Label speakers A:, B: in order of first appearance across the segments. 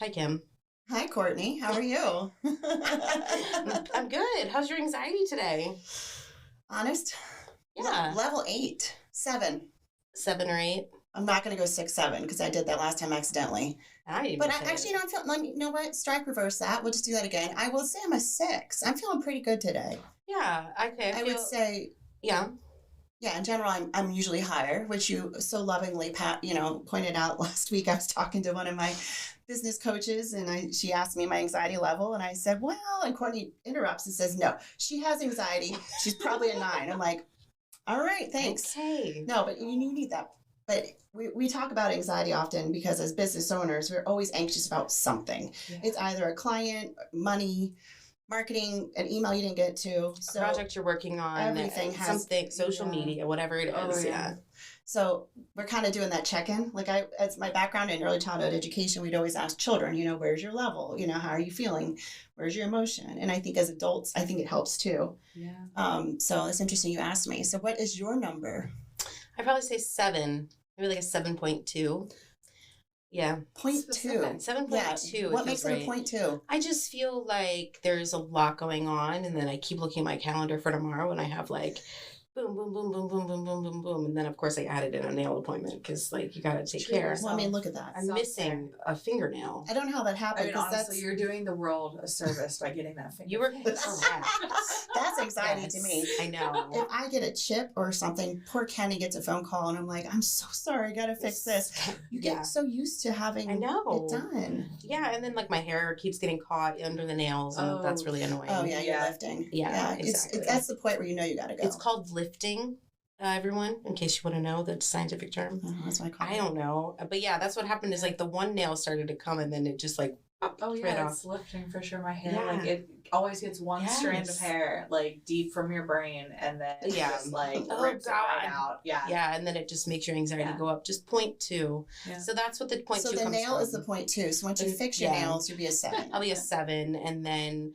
A: Hi, Kim.
B: Hi, Kourtney. How are you?
A: I'm good. How's your anxiety today?
B: Honest?
A: Yeah.
B: Level 8, 7.
A: 7 or 8?
B: I'm not going to go 6, 7 because I did that last time accidentally.
A: I didn't
B: But
A: even say
B: actually,
A: it.
B: I'm feeling, you know what? Strike reverse that. We'll just do that again. I will say I'm a 6. I'm feeling pretty good today.
A: Yeah. Okay.
B: I would say,
A: Yeah.
B: yeah, in general, I'm usually higher, which you so lovingly, pointed out last week. I was talking to one of my business coaches, and she asked me my anxiety level, and I said, well, and Kourtney interrupts and says, no, she has anxiety. She's probably a 9. I'm like, all right, thanks.
A: Okay.
B: No, but you need that. But we talk about anxiety often because as business owners, we're always anxious about something. Yeah. It's either a client, money, marketing, an email you didn't get to.
A: A project you're working on.
B: Everything has
A: something, social media, whatever it is. Yeah.
B: So we're kind of doing that check-in. Like as my background in early childhood education, we'd always ask children, where's your level? How are you feeling? Where's your emotion? And I think as adults, I think it helps too.
A: Yeah.
B: So it's interesting you asked me. So what is your number?
A: I'd probably say 7, maybe like a 7.2. Yeah.
B: 0.2.
A: 7.2.
B: Yeah. What makes it a 0.2?
A: I just feel like there's a lot going on, and then I keep looking at my calendar for tomorrow, and I have like boom, boom, boom, boom, boom, boom, boom, boom, boom. And then, of course, I added in a nail appointment because, you got to take care.
B: Well, I mean, look at that.
A: I'm missing a fingernail.
B: I don't know how that happened.
C: I mean, honestly, you're doing the world a service by getting that finger.
A: You were correct.
B: That's anxiety to me.
A: I know.
B: If I get a chip or something, poor Kenny gets a phone call, and I'm like, I'm so sorry, I got to fix this. You get so used to having it done.
A: Yeah, and then, my hair keeps getting caught under the nails, and that's really annoying.
B: Oh, yeah, you're lifting.
A: Yeah, exactly.
B: That's the point where you got to go.
A: It's called lifting. Everyone, in case you want to know the scientific term.
B: That's what I call it.
A: I don't know. But yeah, that's what happened is the one nail started to come and then it just right
C: it's lifting for sure. My hair, it always gets one strand of hair deep from your brain and then just rips it right out. Yeah.
A: Yeah, and then it just makes your anxiety go up just 0.2. Yeah. So that's what the 0.2 comes from.
B: So the nail is the 0.2. So once you fix your nails, you'll be a 7.
A: I'll be a 7, and then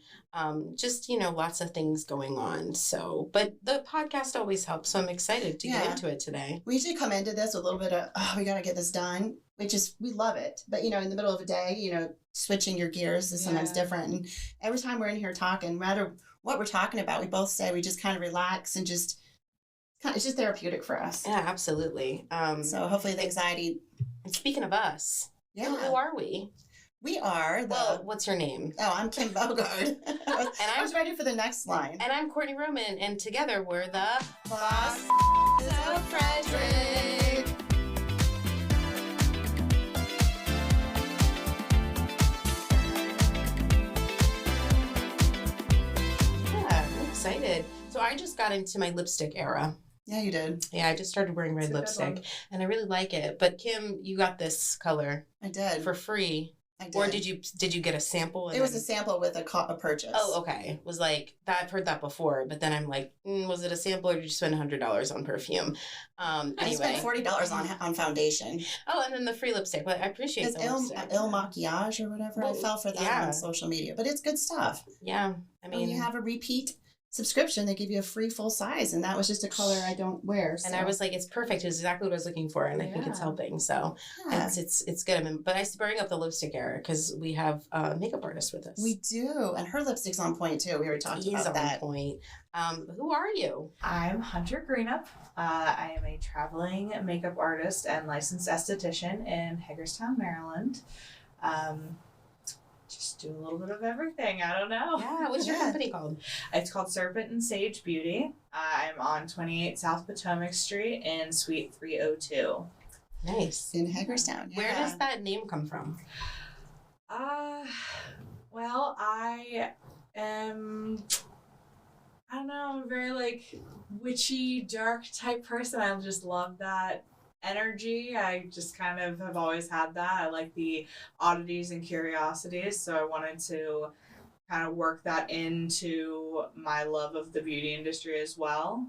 A: just lots of things going on. So, but the podcast always helps. So I'm excited to get into it today.
B: We usually come into this with a little bit of we got to get this done, which is we love it. But in the middle of a day, switching your gears is sometimes different. And every time we're in here talking, no matter what we're talking about, we both say we just kind of relax and it's just therapeutic for us.
A: Yeah, absolutely.
B: So hopefully the anxiety.
A: And speaking of us, who are we?
B: We are
A: what's your name?
B: Oh, I'm Kim Bogard. I was ready for the next line.
A: And I'm Kourtney Roman, and together we're the
B: Boss of Frederick.
A: Yeah, I'm excited. So I just got into my lipstick era.
B: Yeah, you did.
A: Yeah, I just started wearing red lipstick, and I really like it. But Kim, you got this color.
B: I did.
A: For free.
B: I did.
A: Or did you get a sample?
B: It was a sample with a purchase.
A: Oh, okay. Was that I've heard that before, but then I'm like, was it a sample or did you spend $100 on perfume? Anyway.
B: I spent $40 on foundation.
A: Oh, and then the free lipstick. But I appreciate the lipstick.
B: Il Maquillage or whatever. Well, I fell for that on social media, but it's good stuff.
A: Yeah, I mean,
B: when you have a repeat subscription, they give you a free full size, and that was just a color I don't wear. So.
A: And I was like, it's perfect. It's exactly what I was looking for, and I think it's helping. So it's good. But I bring up the lipstick era because we have a makeup artist with us.
B: We do, and her lipstick's on point too. We already talked about that.
A: On point. Who are you?
C: I'm Hunter Greenup. I am a traveling makeup artist and licensed esthetician in Hagerstown, Maryland. Just do a little bit of everything. I don't know.
A: Yeah. What's your company called?
C: It's called Serpent Sage Beauty. I'm on 28 South Potomac Street in Suite 302.
A: Nice.
B: In Hagerstown. Yeah.
A: Where does that name come from?
C: Well, I am, I don't know, I'm a very witchy, dark type person. I just love that energy. I just kind of have always had that. I like the oddities and curiosities, so I wanted to kind of work that into my love of the beauty industry as well.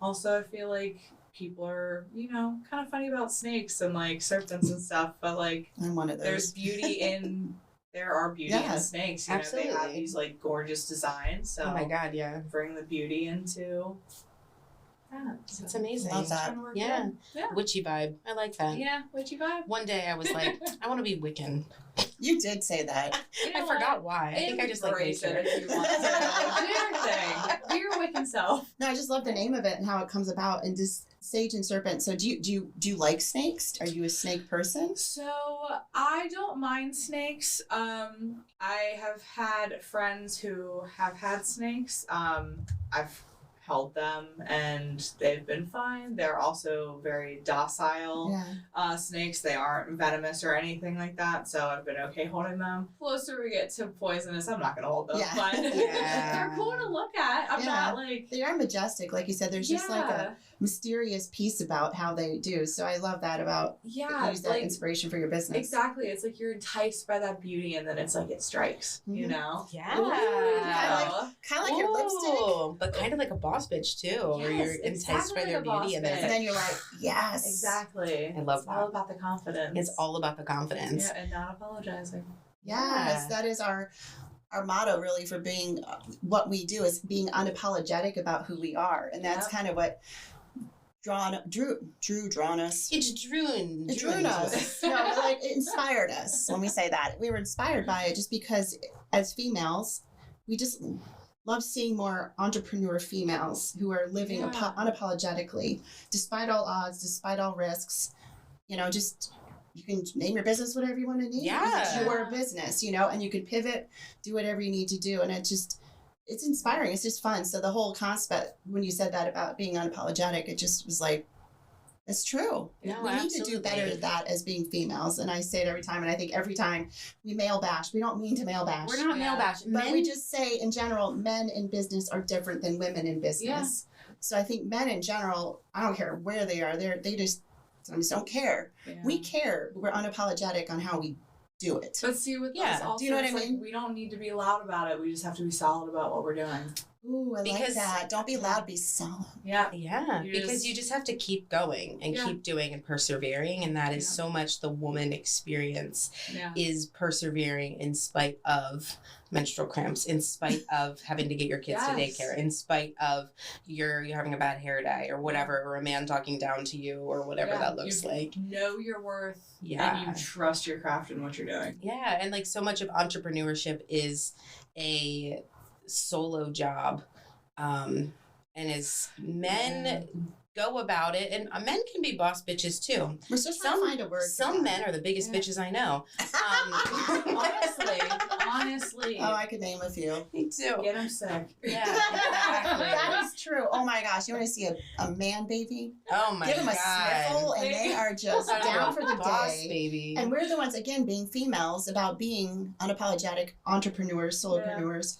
C: Also, I feel like people are, kind of funny about snakes and serpents and stuff, but
B: I'm one of those.
C: There's beauty in snakes.
A: Absolutely.
C: They have these gorgeous designs. So
A: oh my God, yeah.
C: Bring the beauty into that. So.
A: It's amazing.
B: Love that.
C: Trying to work
A: Yeah.
C: good. Yeah.
A: Witchy vibe. I like that.
C: Yeah. What'd you vibe?
A: One day I was like, I want to be Wiccan.
B: You did say that.
C: You know
A: I forgot why. I think I just like
C: embrace
A: nature.
C: it if you want to. Do your thing. Be your Wiccan self.
B: No, I just love the name of it and how it comes about, and just sage and serpent. So do you like snakes? Are you a snake person?
C: So I don't mind snakes. I have had friends who have had snakes. I've held them and they've been fine. They're also very docile snakes. They aren't venomous or anything like that, so I've been okay holding them. Closer we get to poisonous, I'm not gonna hold them.
B: Yeah.
C: But
A: Yeah.
C: they're cool to look at. I'm not like
B: They are majestic, like you said. There's just like a mysterious piece about how they do. So I love that about use that inspiration for your business.
C: Exactly. It's like you're enticed by that beauty and then it's like it strikes, you know?
A: Yeah.
B: Kind of like your lipstick.
A: But kind of like a boss bitch too, or
C: Yes,
A: you're enticed
C: exactly
A: by their
C: like a boss
A: beauty, and
C: bitch.
B: And then you're like, yes.
C: Exactly.
A: I love
C: it's all about the confidence.
A: it's all about the confidence.
C: Yeah, and not apologizing.
B: Yes, that is our motto really for being what we do, is being unapologetic about who we are. And that's kind of what Drew drawn us.
A: It's drew
B: us. No, like it inspired us when we say that. We were inspired by it just because as females, we just love seeing more entrepreneur females who are living unapologetically, despite all odds, despite all risks. You know, just you can name your business whatever you want to name.
A: Yeah.
B: It's your business, you know, and you can pivot, do whatever you need to do. And it's inspiring. It's just fun. So the whole concept, when you said that about being unapologetic, it just was like, it's true.
A: No,
B: we need to do better at that as being females. And I say it every time. And I think every time we male bash, we don't mean to male bash.
A: We're not male bash.
B: But we just say in general, men in business are different than women in business. Yeah. So I think men in general, I don't care where they are, they just sometimes don't care. Yeah. We care. We're unapologetic on how we do it.
C: But see, with us also,
B: do you know what I mean?
C: Like, we don't need to be loud about it. We just have to be solid about what we're doing.
B: Ooh, I like that. Don't be loud, be solid.
C: Yeah.
A: Yeah, because you just have to keep going and keep doing and persevering. And that is so much the woman experience is persevering in spite of menstrual cramps, in spite of having to get your kids to daycare, in spite of you're having a bad hair dye or whatever, or a man talking down to you or whatever that looks like.
C: Know your worth and you trust your craft and what you're doing.
A: Yeah, and like so much of entrepreneurship is a solo job, and as men go about it, and men can be boss bitches too.
B: We're just trying to find a word.
A: Some men are the biggest bitches I know.
C: Honestly.
B: Oh, I could name a few.
A: Me too.
C: Get them sick.
A: Yeah, exactly.
B: That is true. Oh my gosh, you want to see a man baby?
A: Oh my God.
B: Give them a sniffle and they are just down for the
A: boss
B: day.
A: Baby.
B: And we're the ones, again, being females, about being unapologetic entrepreneurs, solopreneurs.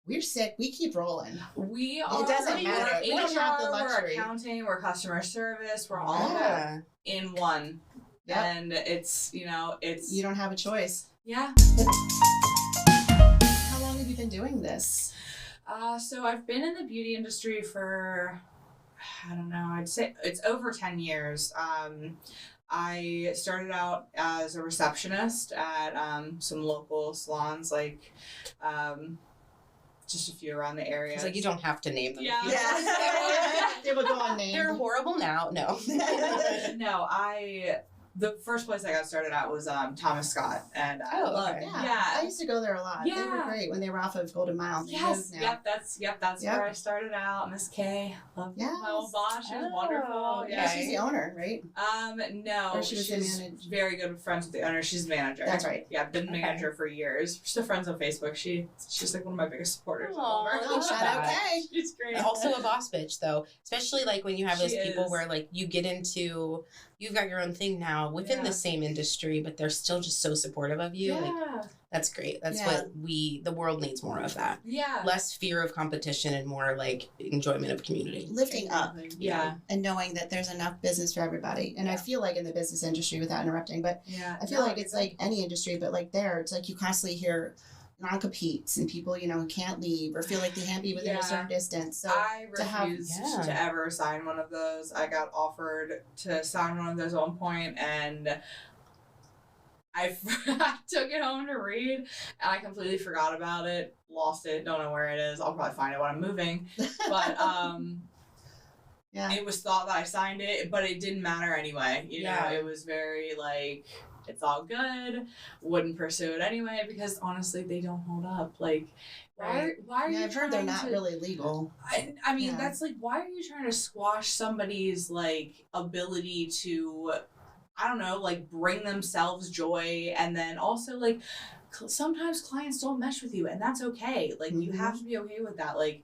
B: We're sick. We keep rolling.
C: We are.
B: It doesn't matter. We don't have the luxury.
C: We're accounting. We're customer service. We're all of it in one. Yep. And it's, you don't have a choice. Yeah. How long have you been doing this? So I've been in the beauty industry for, I don't know, I'd say it's over 10 years. I started out as a receptionist at some local salons, like just a few around the area.
A: It's like you don't have to name them.
C: Yeah.
B: They will go unnamed.
A: They're horrible now. No.
C: No, the first place I got started at was Thomas Scott, and I loved it. Yeah,
B: I used to go there a lot. Yeah. They were great when they were off of Golden Mile.
C: Yes, that's where I started out. Miss Kay, loved my old boss. She was wonderful.
B: Yeah, she's the owner, right?
C: No,
B: or she's
C: very good friends with the owner. She's the manager.
B: That's right.
C: Yeah, I've been manager for years. We're still friends on Facebook. She's like one of my biggest supporters.
B: Oh, shout out Kay.
C: She's great.
A: Also a boss bitch though, especially like when you have those people where like you get into. You've got your own thing now within the same industry, but they're still just so supportive of you.
C: Yeah.
A: Like, that's great. That's what the world needs more of that.
C: Yeah.
A: Less fear of competition and more like enjoyment of community.
B: Lifting up.
C: Yeah.
B: And knowing that there's enough business for everybody. And I feel like in the business industry, without interrupting, but I feel like it's like any industry, but like there, it's like you constantly hear non-competes and people, who can't leave or feel like they can't be within a certain distance. So
C: I refused to ever sign one of those. I got offered to sign one of those at one point and I took it home to read and I completely forgot about it, lost it, don't know where it is. I'll probably find it when I'm moving. But
B: Yeah.
C: it was thought that I signed it, but it didn't matter anyway. You know, it was very like, it's all good. Wouldn't pursue it anyway because honestly, they don't hold up. Like, why are you
B: I've heard they're not really legal.
C: I mean, that's like, why are you trying to squash somebody's like ability to, I don't know, like bring themselves joy, and then also like sometimes clients don't mesh with you, and that's okay. Like you have to be okay with that. Like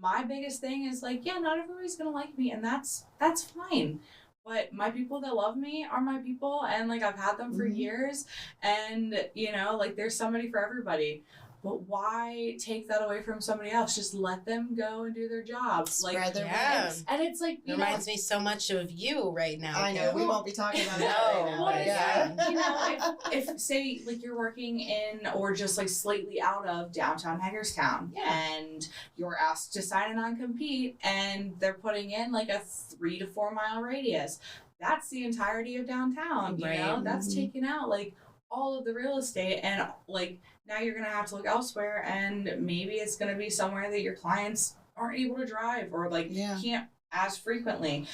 C: my biggest thing is like, yeah, not everybody's gonna like me, and that's fine. But my people that love me are my people, and like I've had them for years, and you know, like there's somebody for everybody. But why take that away from somebody else? Just let them go and do their jobs.
B: Spread their
C: wings. And it's like,
A: it reminds me so much of you right now.
B: I know, we won't be talking about that right now.
C: Well, you know, if say like you're working in or just like slightly out of downtown Hagerstown, and you're asked to sign a non-compete, and they're putting in like a 3 to 4 mile radius, that's the entirety of downtown. You know, that's taking out like all of the real estate, and like now you're gonna have to look elsewhere, and maybe it's gonna be somewhere that your clients aren't able to drive or like can't as frequently.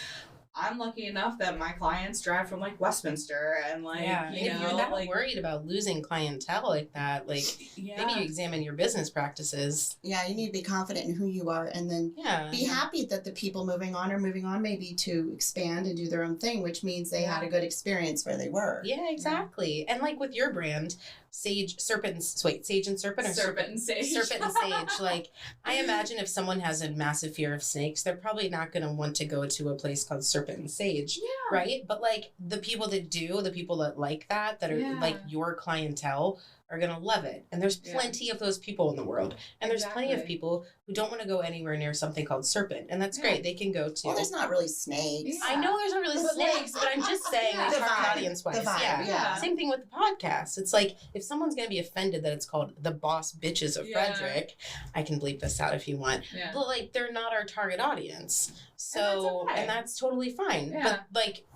C: I'm lucky enough that my clients drive from like Westminster, and like you know,
A: if you're not
C: like,
A: worried about losing clientele like that, like maybe you examine your business practices.
B: Yeah, you need to be confident in who you are, and then be happy that the people moving on are moving on maybe to expand and do their own thing, which means they had a good experience where they were.
A: Yeah, exactly. And like with your brand, Sage and Serpent, or
C: Serpent and Sage.
A: Serpent and Sage. Like, I imagine if someone has a massive fear of snakes, they're probably not going to want to go to a place called Serpent and Sage, right? But like the people that do, the people that like that are like your clientele, are going to love it. And there's plenty of those people in the world. And there's plenty of people who don't want to go anywhere near something called Serpent. And that's great. They can go to...
B: Well, there's not really snakes.
A: I know there's not really snakes, but I'm just saying, like, target audience-wise. Same thing with the podcast. It's like, if someone's going to be offended that it's called The Boss Bitches of Frederick, I can bleep this out if you want. But, like, they're not our target audience. So, and that's totally fine. But, like...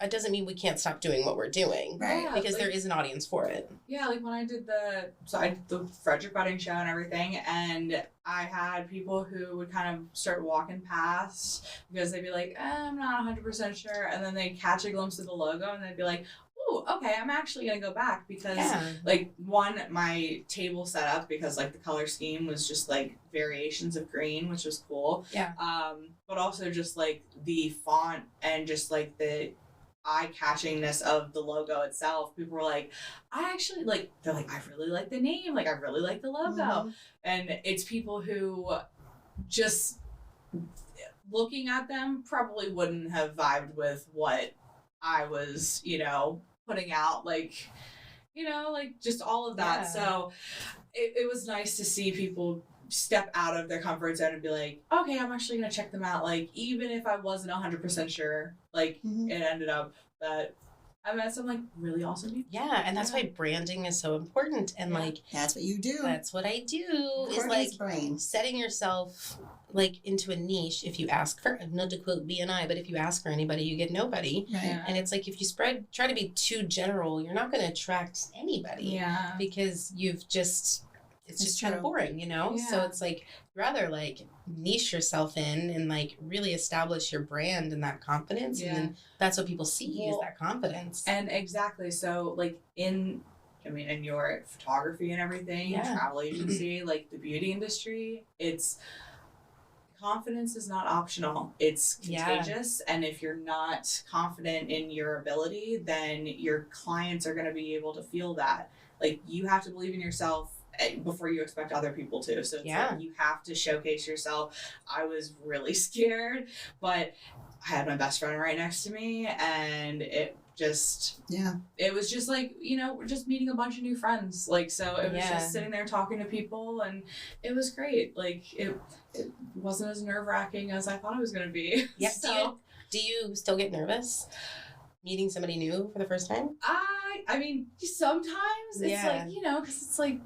A: it doesn't mean we can't stop doing what we're doing,
B: right?
A: Because
C: like,
A: there is an audience for it.
C: Yeah, like when I did the Frederick Wedding show and everything, and I had people who would kind of start walking past because they'd be like, I'm not 100% sure, and then they'd catch a glimpse of the logo and they'd be like, ooh, okay, I'm actually gonna go back because like my table set up because like the color scheme was just like variations of green, which was cool.
A: Yeah.
C: But also just like the font and just like the eye-catchingness of the logo itself. People were like, they're like, I really like the name, like I really like the logo. And it's people who just looking at them probably wouldn't have vibed with what I was, you know, putting out, like, you know, like just all of that. So it was nice to see people step out of their comfort zone and be like, okay, I'm actually gonna check them out. Like, even if I wasn't 100% sure, like it ended up that I met some like really awesome people. Yeah,
A: and that's why branding is so important. And like
B: that's what you do.
A: That's what I do. Is like setting yourself like into a niche. If you ask for, not to quote BNI, but if you ask for anybody, you get nobody.
B: Right.
A: And it's like if you try to be too general, you're not going to attract anybody.
C: Yeah.
A: Because it's just kind of boring, you know?
C: Yeah.
A: So it's like, rather like niche yourself in and like really establish your brand and that confidence. And then that's what people see is that confidence.
C: And exactly. So like in your photography and everything, travel agency, like the beauty industry, confidence is not optional. It's contagious. And if you're not confident in your ability, then your clients are going to be able to feel that. Like you have to believe in yourself before you expect other people to. So it's like you have to showcase yourself. I was really scared, but I had my best friend right next to me, and it was just like, you know, we're just meeting a bunch of new friends. Like, so it was just sitting there talking to people, and it was great. Like it wasn't as nerve-wracking as I thought it was going to be.
A: Yeah. So, do you still get nervous meeting somebody new for the first time?
C: I mean, sometimes it's like, you know, because it's like,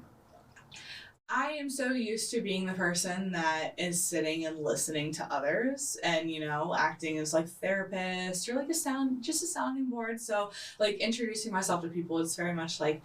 C: I am so used to being the person that is sitting and listening to others and, you know, acting as like therapist or like just a sounding board. So like introducing myself to people is very much like,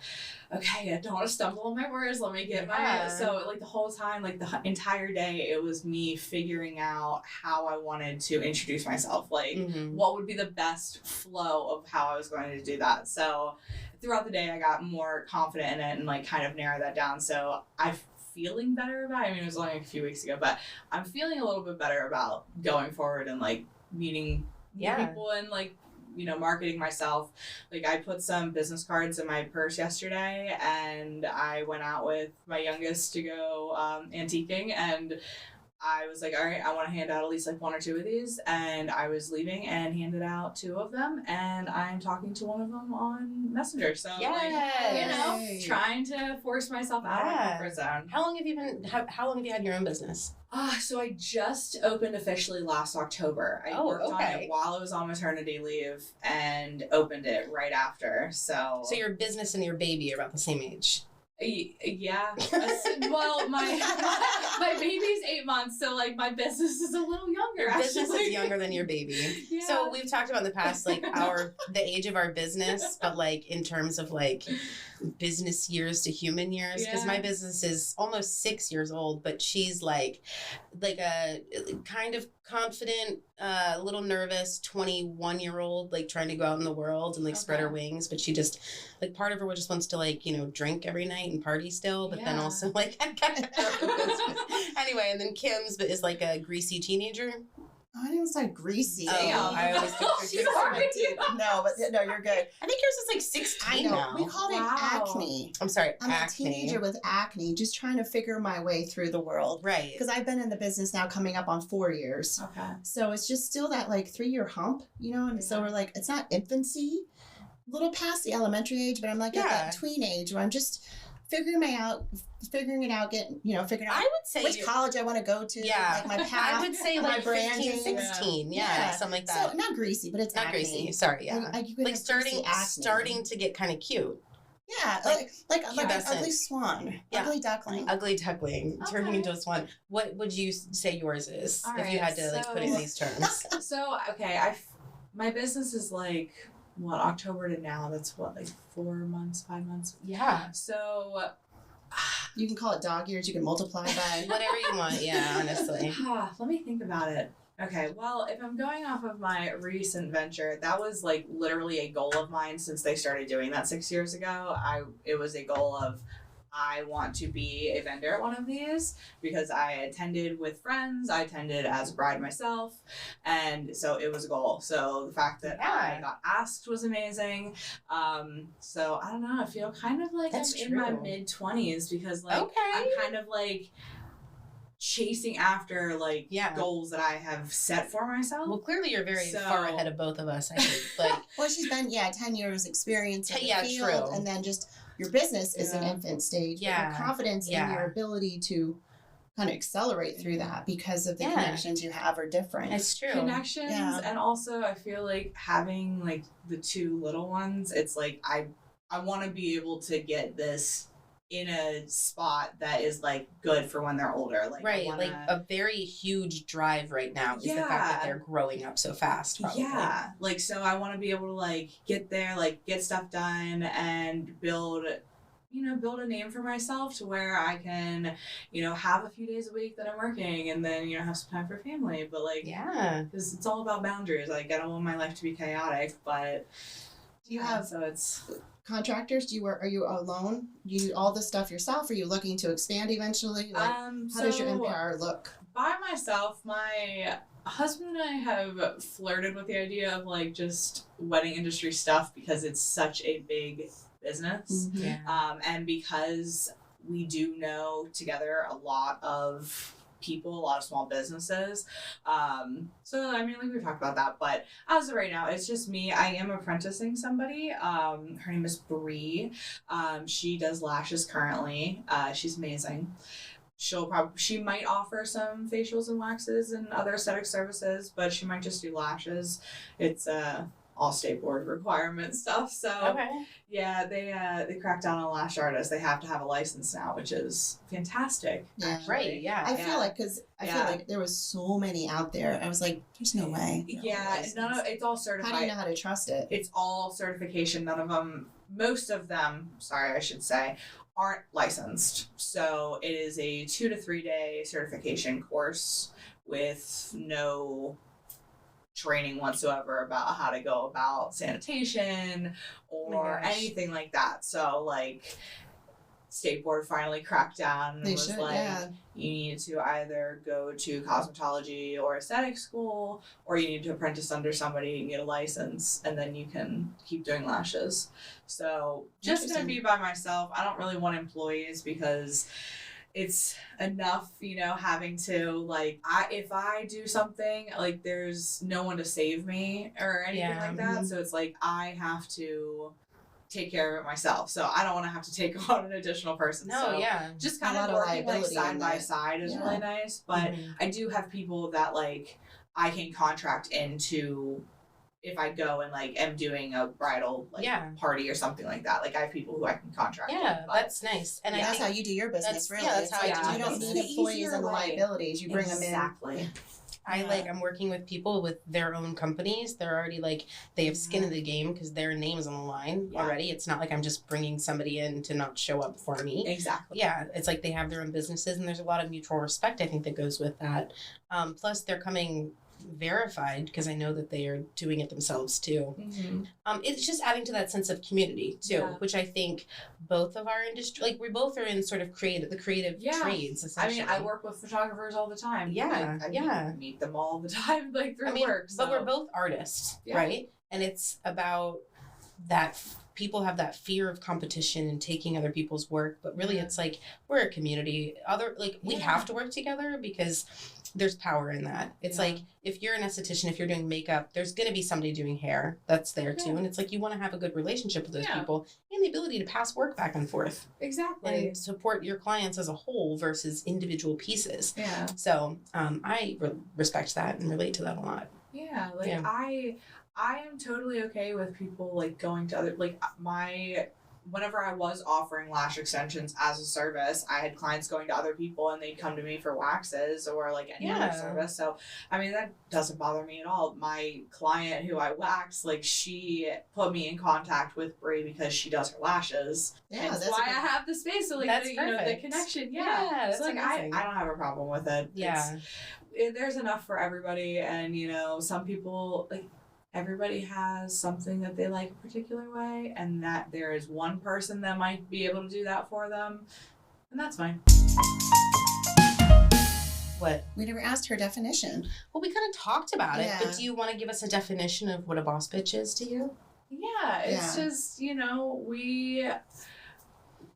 C: okay, I don't want to stumble on my words. Let me get so like the whole time, like the entire day, it was me figuring out how I wanted to introduce myself. Like what would be the best flow of how I was going to do that. So throughout the day, I got more confident in it and like kind of narrowed that down. So I'm feeling better about it. I mean, it was only a few weeks ago, but I'm feeling a little bit better about going forward and like meeting people and like, you know, marketing myself. Like I put some business cards in my purse yesterday and I went out with my youngest to go antiquing, and I was like, all right, I want to hand out at least like 1 or 2 of these. And I was leaving and handed out 2 of them. And I'm talking to one of them on Messenger. So, like, you know, trying to force myself out of my comfort zone.
A: How long have you had your own business?
C: So I just opened officially last October. I worked on it while I was on maternity leave and opened it right after. So
A: your business and your baby are about the same age.
C: Yeah. Well, my baby's 8 months, so like my business is a little younger.
A: Your business is younger than your baby. Yeah. So we've talked about in the past, like the age of our business, but like in terms of like business years to human years, because my business is almost 6 years old, but she's like a kind of confident, a little nervous 21-year-old, like trying to go out in the world and like spread her wings, but she just like part of her just wants to like, you know, drink every night and party still, but then also like anyway, and then Kim's is like a greasy teenager.
B: Oh, I didn't say greasy.
A: I always think
B: she's No, but no, you're good.
A: I think yours is like 16 now.
B: We call it acne.
A: I'm sorry,
B: I'm a teenager with acne, just trying to figure my way through the world.
A: Right.
B: Because I've been in the business now coming up on 4 years.
C: Okay.
B: So it's just still that like 3-year hump, you know, and so we're like, it's not infancy, a little past the elementary age, but I'm like at that tween age where I'm just figuring it out, figuring out
A: I would say
B: which college I want to go to, like my path.
A: I would say like 15, 16, something like that.
B: So not greasy, but it's
A: not
B: acne.
A: greasy. Sorry, like starting to get kind of cute.
B: Yeah, like an ugly swan, ugly duckling.
A: Ugly duckling, turning into a swan. What would you say yours is if you had to like put it in these terms?
C: So my business is like. What, October to now? That's what, like 4 months, 5 months?
A: Yeah.
C: So
B: you can call it dog years. You can multiply by
A: whatever you want. Yeah, honestly.
C: Let me think about it. Okay, well, if I'm going off of my recent venture, that was like literally a goal of mine since they started doing that 6 years ago. It was a goal of I want to be a vendor at one of these because I attended with friends. I attended as a bride myself. And so it was a goal. So the fact that I got asked was amazing. So I don't know. I feel kind of like I'm in my mid-20s because like I'm kind of like chasing after like goals that I have set for myself.
A: Well, clearly you're very far ahead of both of us, I think. Like,
B: well, she's been 10 years experience in the field, and then just your business is an infant stage. But your confidence in your ability to kind of accelerate through that because of the connections you have are different.
A: It's true.
C: Connections, and also I feel like having like the 2 little ones, it's like I want to be able to get this in a spot that is like good for when they're older. Like
A: like a very huge drive right now is the fact that they're growing up so fast. Probably.
C: Yeah, like so I want to be able to like get there, like get stuff done, and build a name for myself to where I can, have a few days a week that I'm working, and then have some time for family. But like because it's all about boundaries. Like I don't want my life to be chaotic, but
B: do you have
C: so it's.
B: Contractors? Are you alone? You do all this stuff yourself? Are you looking to expand eventually? Like, how does your empire look?
C: By myself, my husband and I have flirted with the idea of like just wedding industry stuff because it's such a big business.
B: Mm-hmm.
C: And because we do know together a lot of people, a lot of small businesses. So I mean, like we've talked about that, but as of right now, it's just me. I am apprenticing somebody. Her name is Bree. She does lashes currently. She's amazing. She might offer some facials and waxes and other aesthetic services, but she might just do lashes. It's all state board requirement stuff. So they cracked down on lash artists. They have to have a license now, which is fantastic.
A: Yeah. Right. Yeah.
B: I feel like I feel like there was so many out there. I was like, there's no way.
C: It's all certified.
B: How do you know how to trust it?
C: It's all certification. None of them most of them, I should say, aren't licensed. So it is a 2 to 3 day certification course with no training whatsoever about how to go about sanitation or anything like that. So like State Board finally cracked down and was you need to either go to cosmetology or aesthetic school, or you need to apprentice under somebody and get a license, and then you can keep doing lashes. So just gonna be by myself. I don't really want employees because it's enough, having to like, if I do something, like there's no one to save me or anything like that. So it's like I have to take care of it myself. So I don't want to have to take on an additional person.
A: No,
C: just kind of working like side by side is really nice. But I do have people that like I can contract into if I go and like am doing a bridal party or something like that. Like I have people who I can contract.
A: Yeah, that's nice. And
B: that's how you do your business, really.
A: Yeah, that's how
B: you don't need employees and liabilities. You bring them in.
C: Exactly.
A: I'm working with people with their own companies. They're already like, they have skin in the game because their name is on the line already. It's not like I'm just bringing somebody in to not show up for me.
C: Exactly.
A: Yeah, it's like they have their own businesses, and there's a lot of mutual respect, I think, that goes with that. Plus, they're coming verified because I know that they are doing it themselves too. It's just adding to that sense of community too, which I think both of our industry, like we both are in sort of creative trades. Essentially.
C: I mean, I work with photographers all the time.
A: I
C: meet them all the time, like through work. So.
A: But we're both artists, right? And it's about that. People have that fear of competition and taking other people's work, but really it's like we're a community. We have to work together because there's power in that. It's like if you're an esthetician, if you're doing makeup, there's going to be somebody doing hair that's there too, and it's like you want to have a good relationship with those people and the ability to pass work back and forth.
C: Exactly.
A: And support your clients as a whole versus individual pieces.
C: Yeah.
A: So I respect that and relate to that a lot.
C: Yeah, I am totally okay with people like going to other whenever I was offering lash extensions as a service, I had clients going to other people and they'd come to me for waxes or like any other service. So I mean that doesn't bother me at all. My client who I wax, like she put me in contact with Brie because she does her lashes. Yeah, that's why I have the space. So like the connection. Yeah. So like I don't have a problem with it.
A: Yeah.
C: There's enough for everybody, and some people like everybody has something that they like a particular way, and that there is one person that might be able to do that for them, and that's fine.
A: What?
B: We never asked her definition.
A: Well, we kind of talked about it, but do you want to give us a definition of what a boss bitch is to you?
C: Yeah, it's just,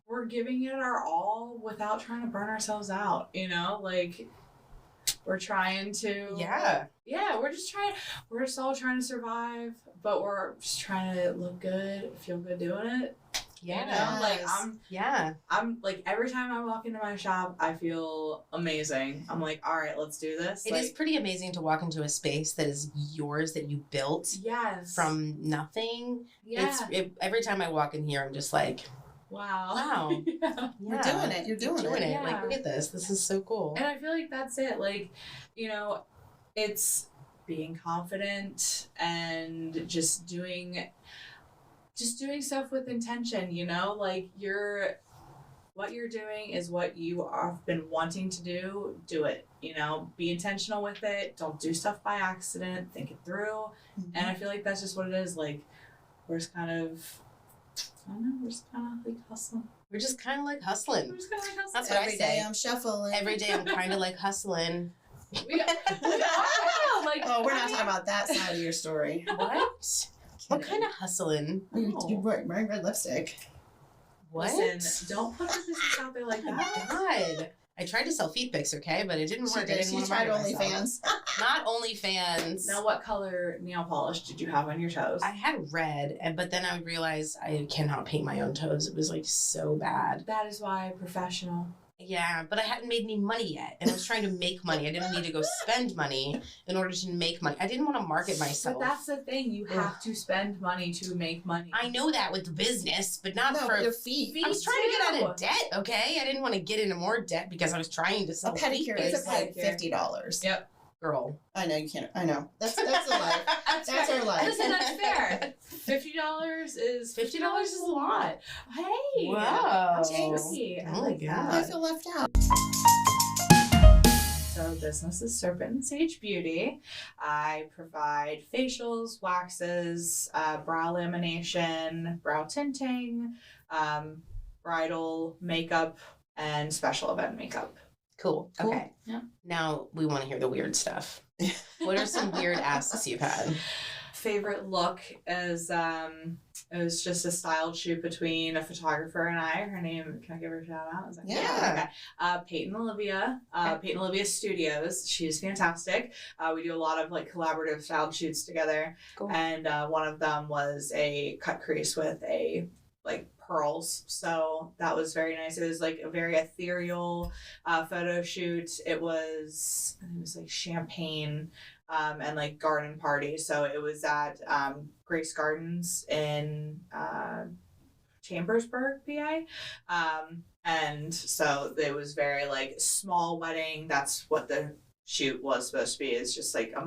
C: we're giving it our all without trying to burn ourselves out, like we're trying to we're just all trying to survive, but we're just trying to look good, feel good doing it. I'm like every time I walk into my shop I feel amazing. I'm like, all right, let's do this.
A: It is pretty amazing to walk into a space that is yours, that you built from nothing. Every time I walk in here I'm just like, wow.
B: We're doing it. You're doing it.
A: Yeah. Like, look at this. This is so cool.
C: And I feel like that's it. Like, it's being confident and just doing stuff with intention, like what you're doing is what you have been wanting to do it, be intentional with it. Don't do stuff by accident, think it through. And I feel like that's just what it is. Like, we're just kind of like hustling.
A: We're just kind of like hustling. That's what
B: every day I'm shuffling.
A: Every day I'm kind of like hustling.
B: We're not talking about that side of your story.
A: What? What kind of hustling?
B: You're wearing red lipstick.
A: What?
C: Listen, don't put the business out there like that.
A: Oh my God. I tried to sell feed pics, okay, but it didn't work.
B: She tried OnlyFans.
A: Not OnlyFans.
C: Now, what color nail polish did you have on your toes?
A: I had red, but then I realized I cannot paint my own toes. It was like so bad.
C: That is why professional.
A: Yeah, but I hadn't made any money yet, and I was trying to make money. I didn't need to go spend money in order to make money. I didn't want to market myself.
C: But that's the thing. You have to spend money to make money.
A: I know that with the business, but not for
B: your feet.
A: I was trying to get out of debt, okay? I didn't want to get into more debt because I was trying to sell
B: a pedicure is like $50.
A: Yep. Girl.
B: I know you can't. I know. That's a life. That's our life.
C: Listen, that's fair. $50 is a lot. Hey.
A: Wow.
B: Thanks.
C: I like that.
B: I feel left out.
C: So business is Serpent Sage Beauty. I provide facials, waxes, brow lamination, brow tinting, bridal makeup, and special event makeup.
A: Cool. Okay.
C: Yeah.
A: Now we want to hear the weird stuff. What are some weird asks you've had?
C: Favorite look is it was just a styled shoot between a photographer and I. Her name, can I give her a shout out?
B: Yeah.
C: Okay. Peyton Olivia, Peyton Olivia Studios. She's fantastic. We do a lot of like collaborative styled shoots together.
A: Cool.
C: And one of them was a cut crease with a like pearls, so that was very nice. It was like a very ethereal photo shoot. I think it was like champagne and like garden party, so it was at Grace Gardens in Chambersburg, PA, and so it was very like small wedding. That's what the shoot was supposed to be. Is just like a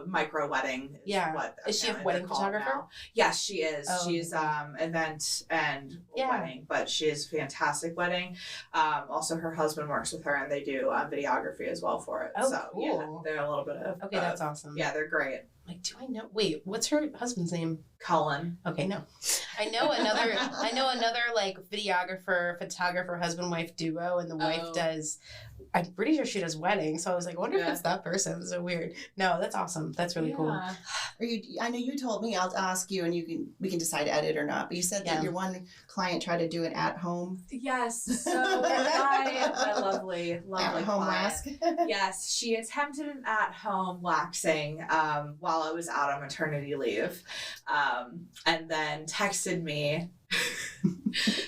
C: micro wedding.
A: Is she a wedding photographer
C: now. Yes, she is.
A: Oh,
C: She's event and wedding, but she is fantastic wedding. Also her husband works with her and they do videography as well for it.
A: Oh,
C: so
A: cool.
C: yeah, they're a little bit of
A: Okay, that's awesome.
C: Yeah, they're great.
A: Like, do I know? Wait, what's her husband's name?
C: Cullen.
A: Okay, no. I know another like videographer, photographer, husband wife duo, and the wife does. I'm pretty sure she does weddings, so I was like, I wonder if it's that person. So weird. No, that's awesome. That's really cool.
B: Are you? I know you told me. I'll ask you, and we can decide to edit or not. But you said that your one client tried to do it at home.
C: Yes. So my lovely
B: at home
C: client.
B: wax.
C: Yes, she attempted an at-home waxing while I was out on maternity leave, and then texted me.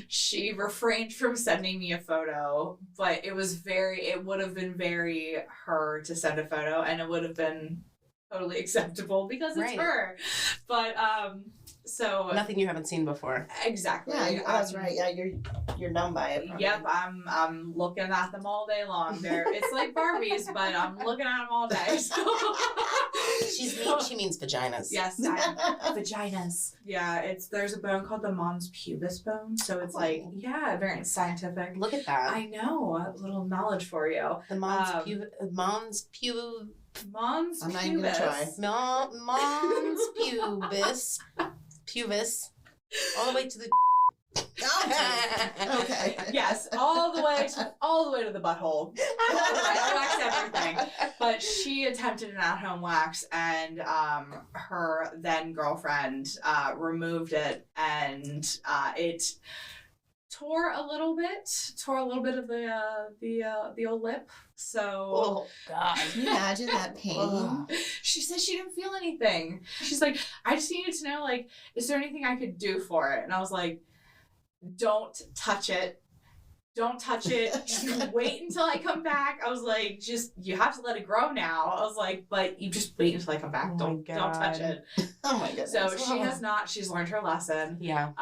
C: She refrained from sending me a photo, but it would have been very her to send a photo, and it would have been totally acceptable because it's her. But so
A: nothing you haven't seen before.
C: Exactly.
B: Yeah, that's right. Yeah, you're known by it. Probably.
C: Yep, I'm looking at them all day long. It's like Barbies, but I'm looking at them all day. So.
A: She means vaginas.
C: Yes, vaginas. Yeah, there's a bone called the mons pubis bone, so it's like very scientific.
A: Look at that.
C: I know, a little knowledge for you.
A: The mons pubis.
B: I'm not even gonna try.
A: Mons pubis, all the way to the.
B: Okay.
C: Yes, all the way to the butthole. I wax everything. But she attempted an at-home wax, and her then girlfriend removed it, and it tore a little bit of the old lip. So,
A: oh God,
B: can you imagine that pain?
C: She said she didn't feel anything. She's like, I just needed to know, like, is there anything I could do for it? And I was like, don't touch it. Don't touch it. Just wait until I come back. I was like, you have to let it grow now. I was like, but you just wait until I come back. Don't touch it.
B: Oh my goodness.
C: So she has not. She's learned her lesson.
A: Yeah.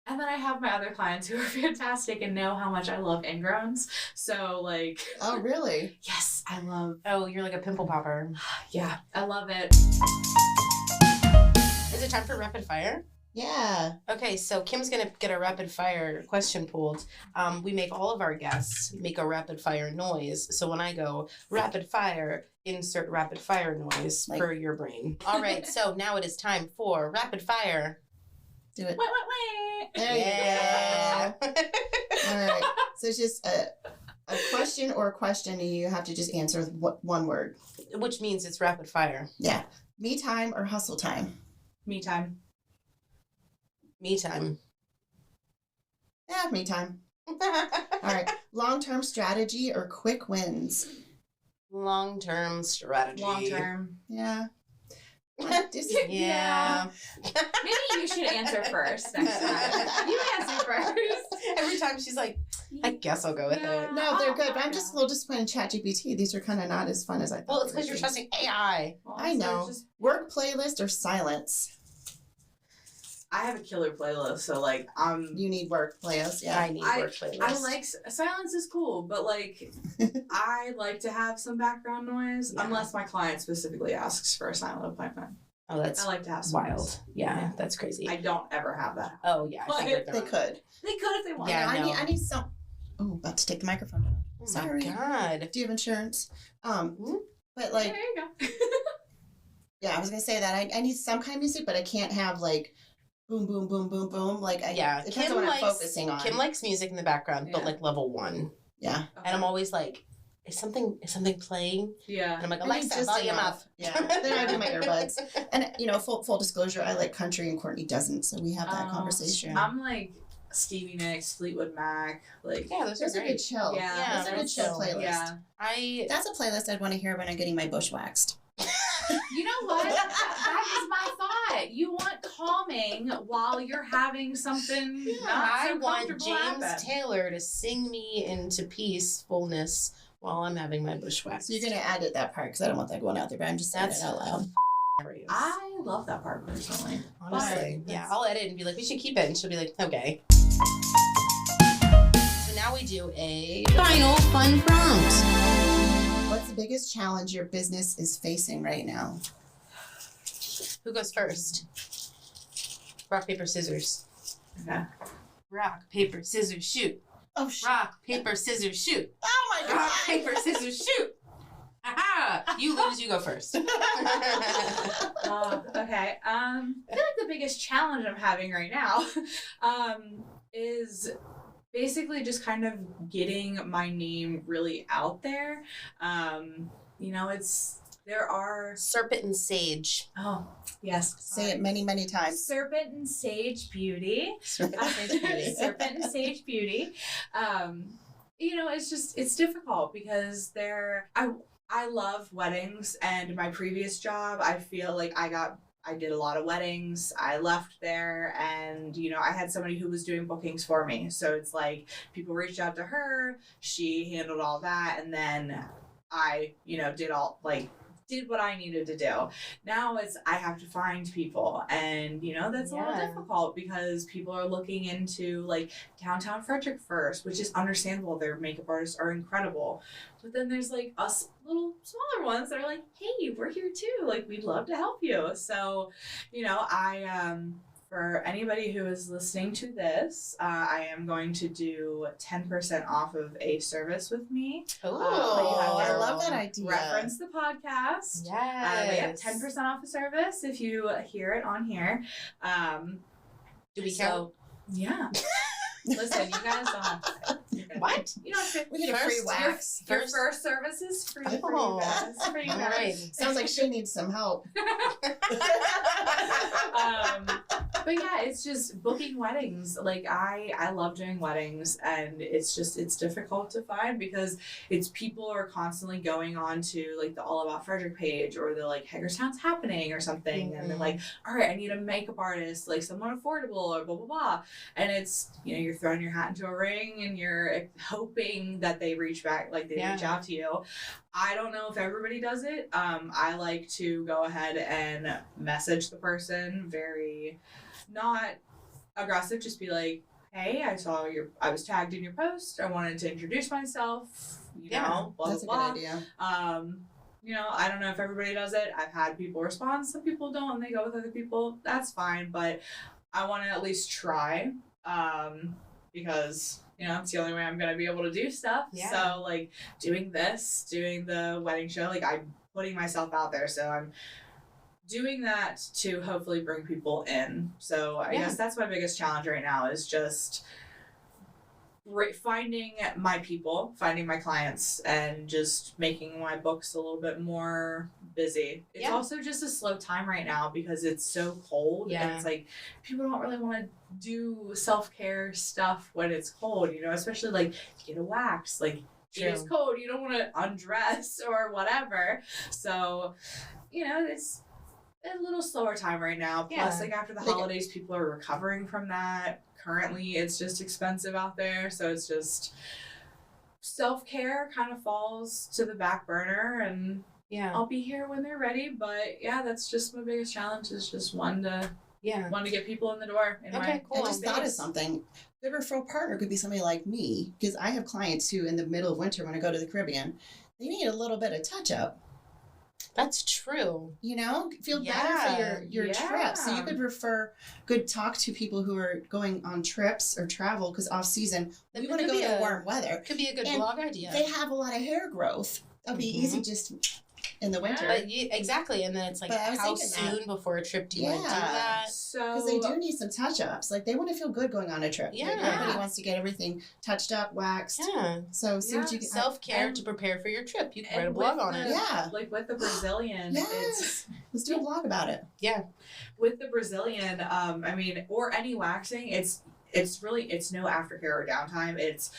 C: And then I have my other clients who are fantastic and know how much I love ingrowns. So like.
B: Oh really?
C: Yes, I love.
A: Oh, you're like a pimple popper.
C: Yeah, I love it.
A: Is it time for rapid fire?
B: Yeah.
A: Okay, so Kim's going to get a rapid fire question pulled. We make all of our guests make a rapid fire noise. So when I go rapid fire, insert rapid fire noise for your brain. All right, so now it is time for rapid fire.
B: Do it.
C: Wait.
B: There you go. All right. So it's just a question or a question, and you have to just answer with one word.
A: Which means it's rapid fire.
B: Yeah. Me time or hustle time?
C: Me time.
A: Me time.
B: Yeah, me time. All right. Long-term strategy or quick wins?
A: Long-term strategy.
C: Long-term.
B: Yeah.
A: Yeah.
C: Maybe you should answer first next time. You answer first.
A: Every time she's like, I guess I'll go with it.
B: No, they're good, but I'm just a little disappointed in ChatGPT. These are kind of not as fun as I thought.
A: Well, it's because you're trusting AI.
C: Well,
B: I know.
C: So
B: Work playlist or silence?
C: I have a killer playlist, so like
B: You need work playlist, yeah.
A: I need work playlist.
C: I like silence is cool, but like I like to have some background noise unless my client specifically asks for a silent appointment.
A: Oh, that's
C: I like to have
A: wild.
C: s'mores.
A: Yeah, that's crazy.
C: I don't ever have that.
A: Oh yeah, I think
B: They could.
C: They could if they want.
A: Yeah,
B: I need some. Oh, about to take the microphone down.
A: Oh
B: Sorry.
A: my God.
B: Do you have insurance?
A: Mm-hmm.
B: But like,
C: there you go.
B: yeah, I was gonna say that I need some kind of music, but I can't have like boom, boom, boom, boom, boom. Like, it depends on what I'm focusing on.
A: Kim likes music in the background, but
C: Yeah.
A: like level 1.
B: Yeah.
A: And I'm always like, is something playing?
C: Yeah.
A: And I'm like,
B: I mean,
A: Alexa,
B: just
A: volume
B: enough.
A: up.
B: Yeah. Then I do my earbuds. And full disclosure, I like country and Kourtney doesn't, so we have that conversation.
C: I'm like Stevie Nicks, Fleetwood Mac, like
A: Yeah, those
B: Those
A: are
B: are
A: great.
B: good chill.
C: Yeah,
B: Those are good chill playlist.
C: Yeah.
B: That's a playlist I'd want to hear when I'm getting my bush waxed.
C: You know what? That is my thought. You want calming while you're having something not so
A: I want
C: comfortable
A: James
C: happen.
A: Taylor to sing me into peacefulness while I'm having my bushwhack.
B: So you're going to edit that part because I don't want that going out there, but I'm just saying
A: That's
B: it out loud.
A: hilarious.
C: I love that part personally.
A: Honestly,
C: But
A: yeah, I'll edit and be like, we should keep it, and she'll be like, okay. So now we do a final fun prompt.
B: What's the biggest challenge your business is facing right now?
A: Who goes first? Rock, paper, scissors.
C: Okay.
A: Rock, paper, scissors, shoot.
B: Oh, shit.
A: Rock, paper, scissors, shoot.
B: Oh, my God.
A: Rock, paper, scissors, shoot. Aha! You lose, you go first.
C: Okay. I feel like the biggest challenge I'm having right now is basically just kind of getting my name really out there. There are
A: Serpent Sage.
C: Oh, yes.
B: Say it many, many times.
C: Serpent and Sage Beauty.
A: Serpent Sage Beauty.
C: Serpent and Sage Beauty. It's difficult because I love weddings, and my previous job, I feel like I did a lot of weddings. I left there, and I had somebody who was doing bookings for me. So it's like people reached out to her, she handled all that, and then I, did what I needed to do. Now I have to find people, and that's a little difficult because people are looking into like downtown Frederick first, which is understandable. Their makeup artists are incredible, but then there's like us little smaller ones that are like, hey, we're here too, like we'd love to help you. So for anybody who is listening to this, I am going to do 10% off of a service with me.
B: Oh, I love that idea.
C: Reference the podcast.
A: Yes.
C: 10% off a service if you hear it on here.
A: Do we count?
C: Yeah. Listen, you guys don't have to.
A: What?
C: You don't have to.
B: We get a free wax.
C: Your first service is free for you
A: Oh.
C: guys. For you
A: All
C: guys.
A: right.
B: Sounds like she needs some help.
C: But yeah, it's just booking weddings. Like I love doing weddings, and it's difficult to find because people are constantly going on to like the All About Frederick page or the like Hagerstown's happening or something, and they're like, all right, I need a makeup artist, like someone affordable or blah blah blah, and it's you're throwing your hat into a ring and you're hoping that they reach back, like they reach out to you. I don't know if everybody does it. I like to go ahead and message the person, very not aggressive, just be like, hey, I was tagged in your post. I wanted to introduce myself, blah,
B: that's
C: blah,
B: a good idea.
C: I don't know if everybody does it. I've had people respond. Some people don't, and they go with other people. That's fine, but I want to at least try, because it's the only way I'm going to be able to do stuff.
A: Yeah.
C: So like doing the wedding show, like I'm putting myself out there. So I'm doing that to hopefully bring people in. So I guess that's my biggest challenge right now is just finding my people, finding my clients, and just making my books a little bit more busy. It's also just a slow time right now because it's so cold. And it's like people don't really want to do self-care stuff when it's cold, especially like get a wax. Like it's cold, you don't want to undress or whatever. So, it's a little slower time right now. Plus, like after the holidays, people are recovering from that. Currently, it's just expensive out there, so it's just self-care kind of falls to the back burner, and I'll be here when they're ready. But that's just my biggest challenge is just one to get people in the door.
B: Cool. I just thought of something. The referral partner could be somebody like me, because I have clients who in the middle of winter when I go to the Caribbean, they need a little bit of touch-up.
A: That's true.
B: You know, feel better for your trip. So you could talk to people who are going on trips or travel, because off season, we want to go to warm weather.
A: Could be a good blog idea.
B: They have a lot of hair growth. It'll be easy just in the winter.
A: But exactly. And then it's like, how soon before a trip do you want to do that?
B: Because they do need some touch-ups. Like, they want to feel good going on a trip.
A: Yeah.
B: Like, everybody wants to get everything touched up, waxed.
A: Yeah.
B: So see what you can...
A: Self-care to prepare for your trip. You can write a blog on it.
C: Yeah. Like with the Brazilian.
B: Yes. Let's do a blog about it.
A: Yeah.
C: With the Brazilian, I mean, or any waxing, it's no aftercare or downtime. It's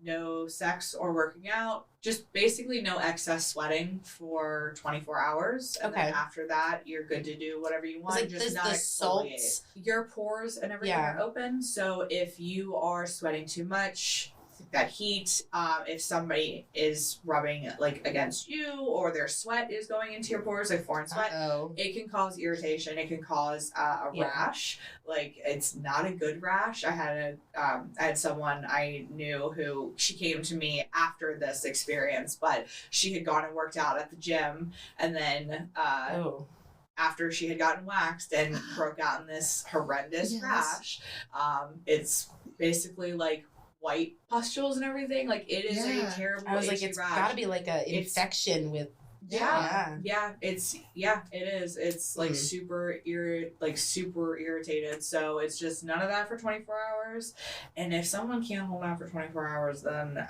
C: no sex or working out, just basically no excess sweating for 24 hours. And then after that, you're good to do whatever you want.
A: Like
C: just not
A: the
C: exfoliate.
A: salts.
C: Your pores and everything are open. So if you are sweating too much, that heat, if somebody is rubbing like against you, or their sweat is going into your pores, like foreign sweat, it can cause irritation. It can cause a rash. Like, it's not a good rash. I had someone I knew who, she came to me after this experience, but she had gone and worked out at the gym, and then after she had gotten waxed and broke out in this horrendous rash, it's basically like white pustules and everything. Like, it is a terrible.
A: I was like, it's got to be like a infection with. It is. It's like super irritated. So it's just none of that for 24 hours. And if someone can't hold out for 24 hours, then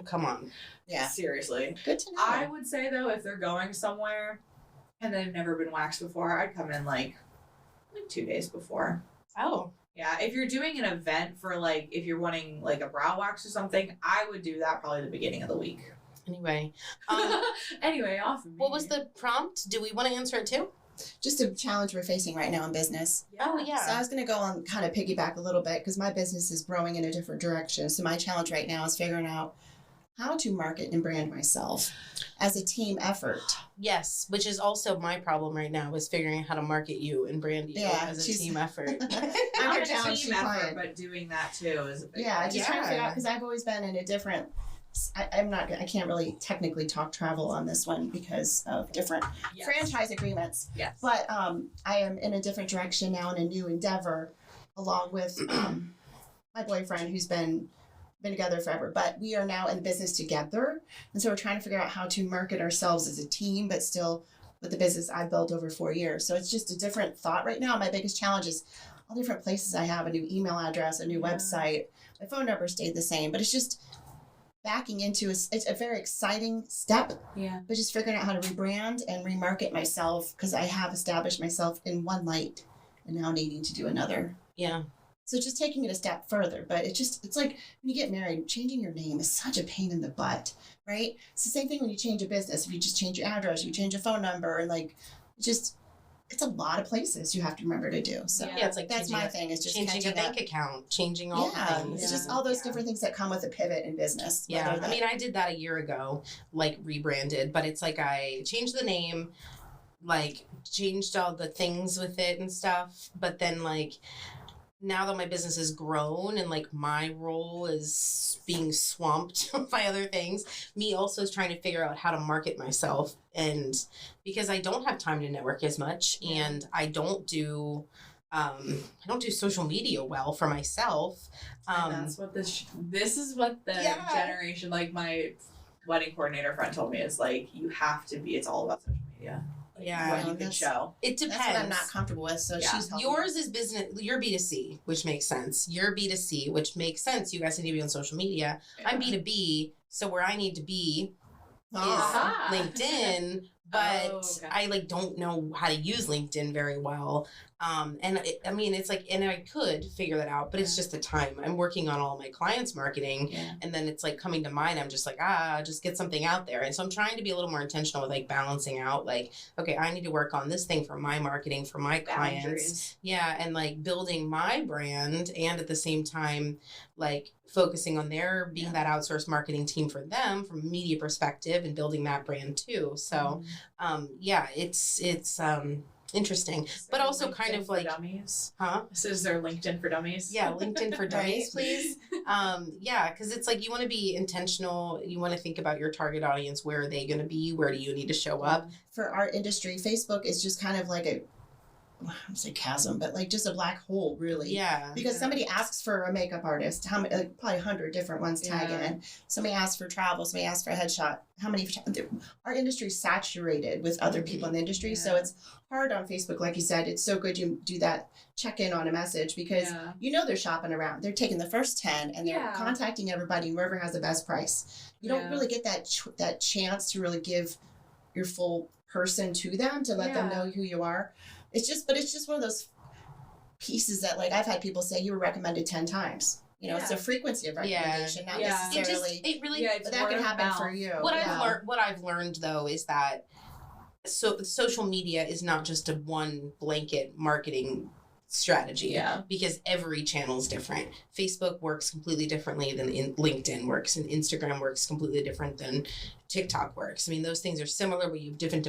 A: come on.
B: Yeah.
C: Seriously.
B: Good to know.
C: I would say though, if they're going somewhere and they've never been waxed before, I'd come in like 2 days before.
A: Oh.
C: Yeah, if you're doing an event for like, if you're wanting like a brow wax or something, I would do that probably the beginning of the week.
A: Anyway.
C: Anyway, off of me.
A: What was the prompt? Do we want to answer it too?
B: Just a challenge we're facing right now in business.
A: Oh, yeah.
B: So I was going to go on kind of piggyback a little bit, because my business is growing in a different direction. So my challenge right now is figuring out how to market and brand myself as a team effort.
A: Yes, which is also my problem right now, is figuring out how to market you and brand you as a team effort.
C: I'm a team effort, but doing that too is a big
B: trying to figure out, because I've always been in a different... I can't really technically talk travel on this one because of different franchise agreements.
C: Yes.
B: But I am in a different direction now, in a new endeavor, along with my boyfriend, who's been together forever. But we are now in business together, and so we're trying to figure out how to market ourselves as a team, but still with the business I've built over 4 years. So it's just a different thought right now. My biggest challenge is all different places I have, a new email address, a new website. My phone number stayed the same, but it's just backing into it's a very exciting step.
C: Yeah.
B: But just figuring out how to rebrand and remarket myself, because I have established myself in one light and now needing to do another.
A: Yeah.
B: So just taking it a step further. But it's like when you get married, changing your name is such a pain in the butt, right? It's the same thing when you change a business. If you just change your address, you change a phone number, and like it's a lot of places you have to remember to do. So
A: it's like
B: that's my thing, is just
A: changing a bank account, changing all the things.
B: It's just all those different things that come with a pivot in business.
A: Yeah, I mean, I did that a year ago, like rebranded, but it's like I changed the name, like changed all the things with it and stuff, but then like now that my business has grown and like my role is being swamped by other things, me also is trying to figure out how to market myself, and because I don't have time to network as much, and I don't do social media well for myself.
C: And that's what this is what the generation, like my wedding coordinator friend told me, is like, you have to be, it's all about social media. Like, what you can show.
A: It depends.
B: That's what I'm not comfortable with. So she's helping.
A: Yours is business. You're B2C, which makes sense. You're B2C, which makes sense. You guys need to be on social media. Yeah. I'm B2B, so where I need to be is LinkedIn. But I like don't know how to use LinkedIn very well. It's like, and I could figure that out, but it's just the time. I'm working on all my clients' marketing, and then it's like coming to mine. I'm just like, just get something out there. And so I'm trying to be a little more intentional with like balancing out, like, okay, I need to work on this thing for my marketing, for my clients. Yeah. And like building my brand, and at the same time, like focusing on their being that outsourced marketing team for them from a media perspective, and building that brand too. So, Interesting. But also kind of like
C: dummies.
A: Huh?
C: So is there LinkedIn for dummies?
A: Yeah, LinkedIn for dummies, please. Yeah, because it's like you want to be intentional. You want to think about your target audience. Where are they going to be? Where do you need to show up?
B: For our industry, Facebook is just kind of like I don't say chasm, but like just a black hole, really.
A: Yeah.
B: Because somebody asks for a makeup artist, how many? Like probably 100 different ones tag in. Somebody asks for travel. Somebody asks for a headshot. How many? Our industry is saturated with other people in the industry, so it's hard on Facebook. Like you said, it's so good you do that check in on a message because you know they're shopping around. They're taking the first 10 and they're contacting everybody, whoever has the best price. You don't really get that chance to really give your full person to them to let them know who you are. It's just one of those pieces that, like, I've had people say you were recommended 10 times. You know, it's a frequency of recommendation, not necessarily.
A: It really,
B: but that can happen for you.
A: What I've learned though is that social media is not just a one blanket marketing strategy because every channel is different. Facebook works completely differently than LinkedIn works, and Instagram works completely different than TikTok works. I mean, those things are similar, but you have different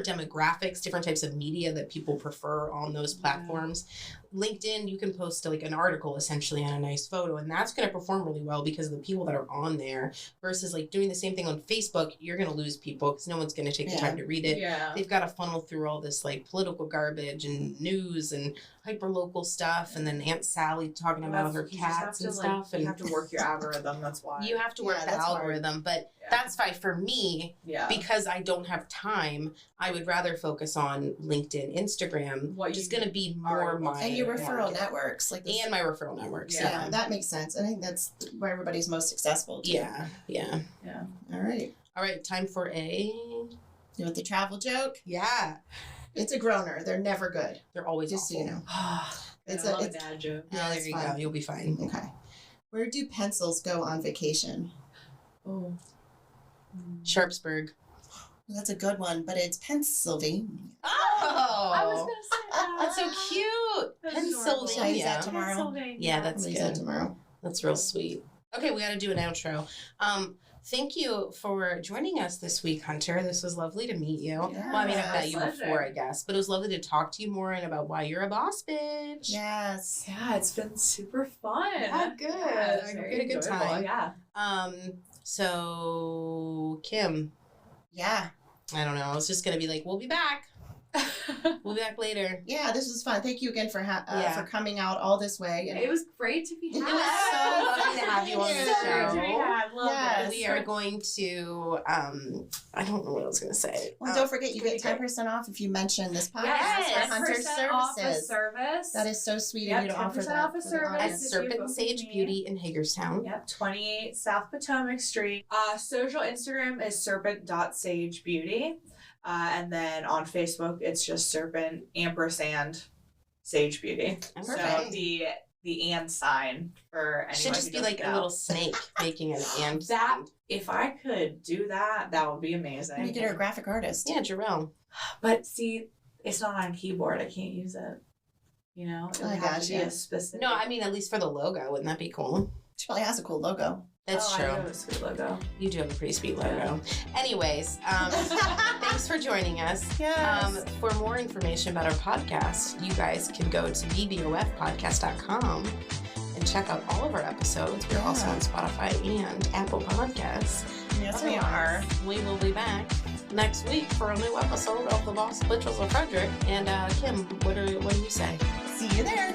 A: demographics, different types of media that people prefer on those platforms. LinkedIn, you can post like an article essentially on a nice photo, and that's going to perform really well because of the people that are on there, versus like doing the same thing on Facebook. You're going to lose people because no one's going to take the time to read it. They've got to funnel through all this like political garbage and news and hyper local stuff, and then Aunt Sally talking about her cats and stuff. And
C: you have to work your algorithm. That's why
A: you have to work the algorithm, but that's fine for me because I don't have time. I would rather focus on LinkedIn, Instagram, which is going to be more my
B: and your referral networks, like
A: and my referral networks.
B: Yeah, that makes sense. I think that's where everybody's most successful. Too.
A: Yeah.
B: All right.
A: Time for
B: you want the travel joke?
A: Yeah.
B: It's a groaner. They're never good.
A: They're always
B: just
A: awful.
B: so you know.
C: it's a dad joke.
A: Yeah, there you go. You'll be fine.
B: Okay. Where do pencils go on vacation?
C: Oh.
A: Sharpsburg.
B: Well, that's a good one, but it's Pennsylvania.
A: Oh!
C: I was going to say that.
A: That's so cute. Pennsylvania.
B: Shall I use that tomorrow?
A: Yeah, that's good.
B: That tomorrow.
A: That's real sweet. Okay, we got to do an outro. Thank you for joining us this week, Hunter. This was lovely to meet you.
B: Yeah,
A: well, I mean, I've met you before, I guess, but it was lovely to talk to you more and about why you're a boss bitch.
B: Yes.
C: Yeah, it's been super fun.
A: Yeah, good. I had a good time.
C: Yeah.
A: So Kim.
B: Yeah.
A: I don't know. I was just gonna be like, we'll be back. We'll be back later.
B: Yeah, this was fun. Thank you again for coming out all this way.
C: It was great to be had.
A: It was so fun to have you on the show.
C: Great to be had. Love it.
A: We are going to I don't know what I was going to say.
B: Well, don't forget, you get 10% off if you mention this podcast for Hunter Services. That is so sweet of you to offer that.
C: Off a service
A: at Serpent Sage Beauty in Hagerstown.
C: Yep, 28 South Potomac Street. Social Instagram is serpent.sagebeauty. And then on Facebook, it's just Serpent & Sage Beauty.
A: Okay.
C: So the and sign for anyone
A: should just be like a little snake making an and.
C: That if I could do that, that would be amazing.
B: You get her a graphic artist.
A: Yeah, Jarrell.
C: But see, it's not on a keyboard. I can't use it. You know, it would have to be a specific.
A: No, I mean at least for the logo, wouldn't that be cool?
B: She probably has a cool logo.
A: That's true.
C: I have a sweet logo.
A: You do have a pretty sweet logo. Anyways, thanks for joining us.
B: Yes.
A: For more information about our podcast, you guys can go to BBOFpodcast.com and check out all of our episodes. We're also on Spotify and Apple Podcasts.
B: Yes, we are.
A: We will be back next week for a new episode of The Boss Bitches of Frederick. And Kim, what do you say?
B: See you there.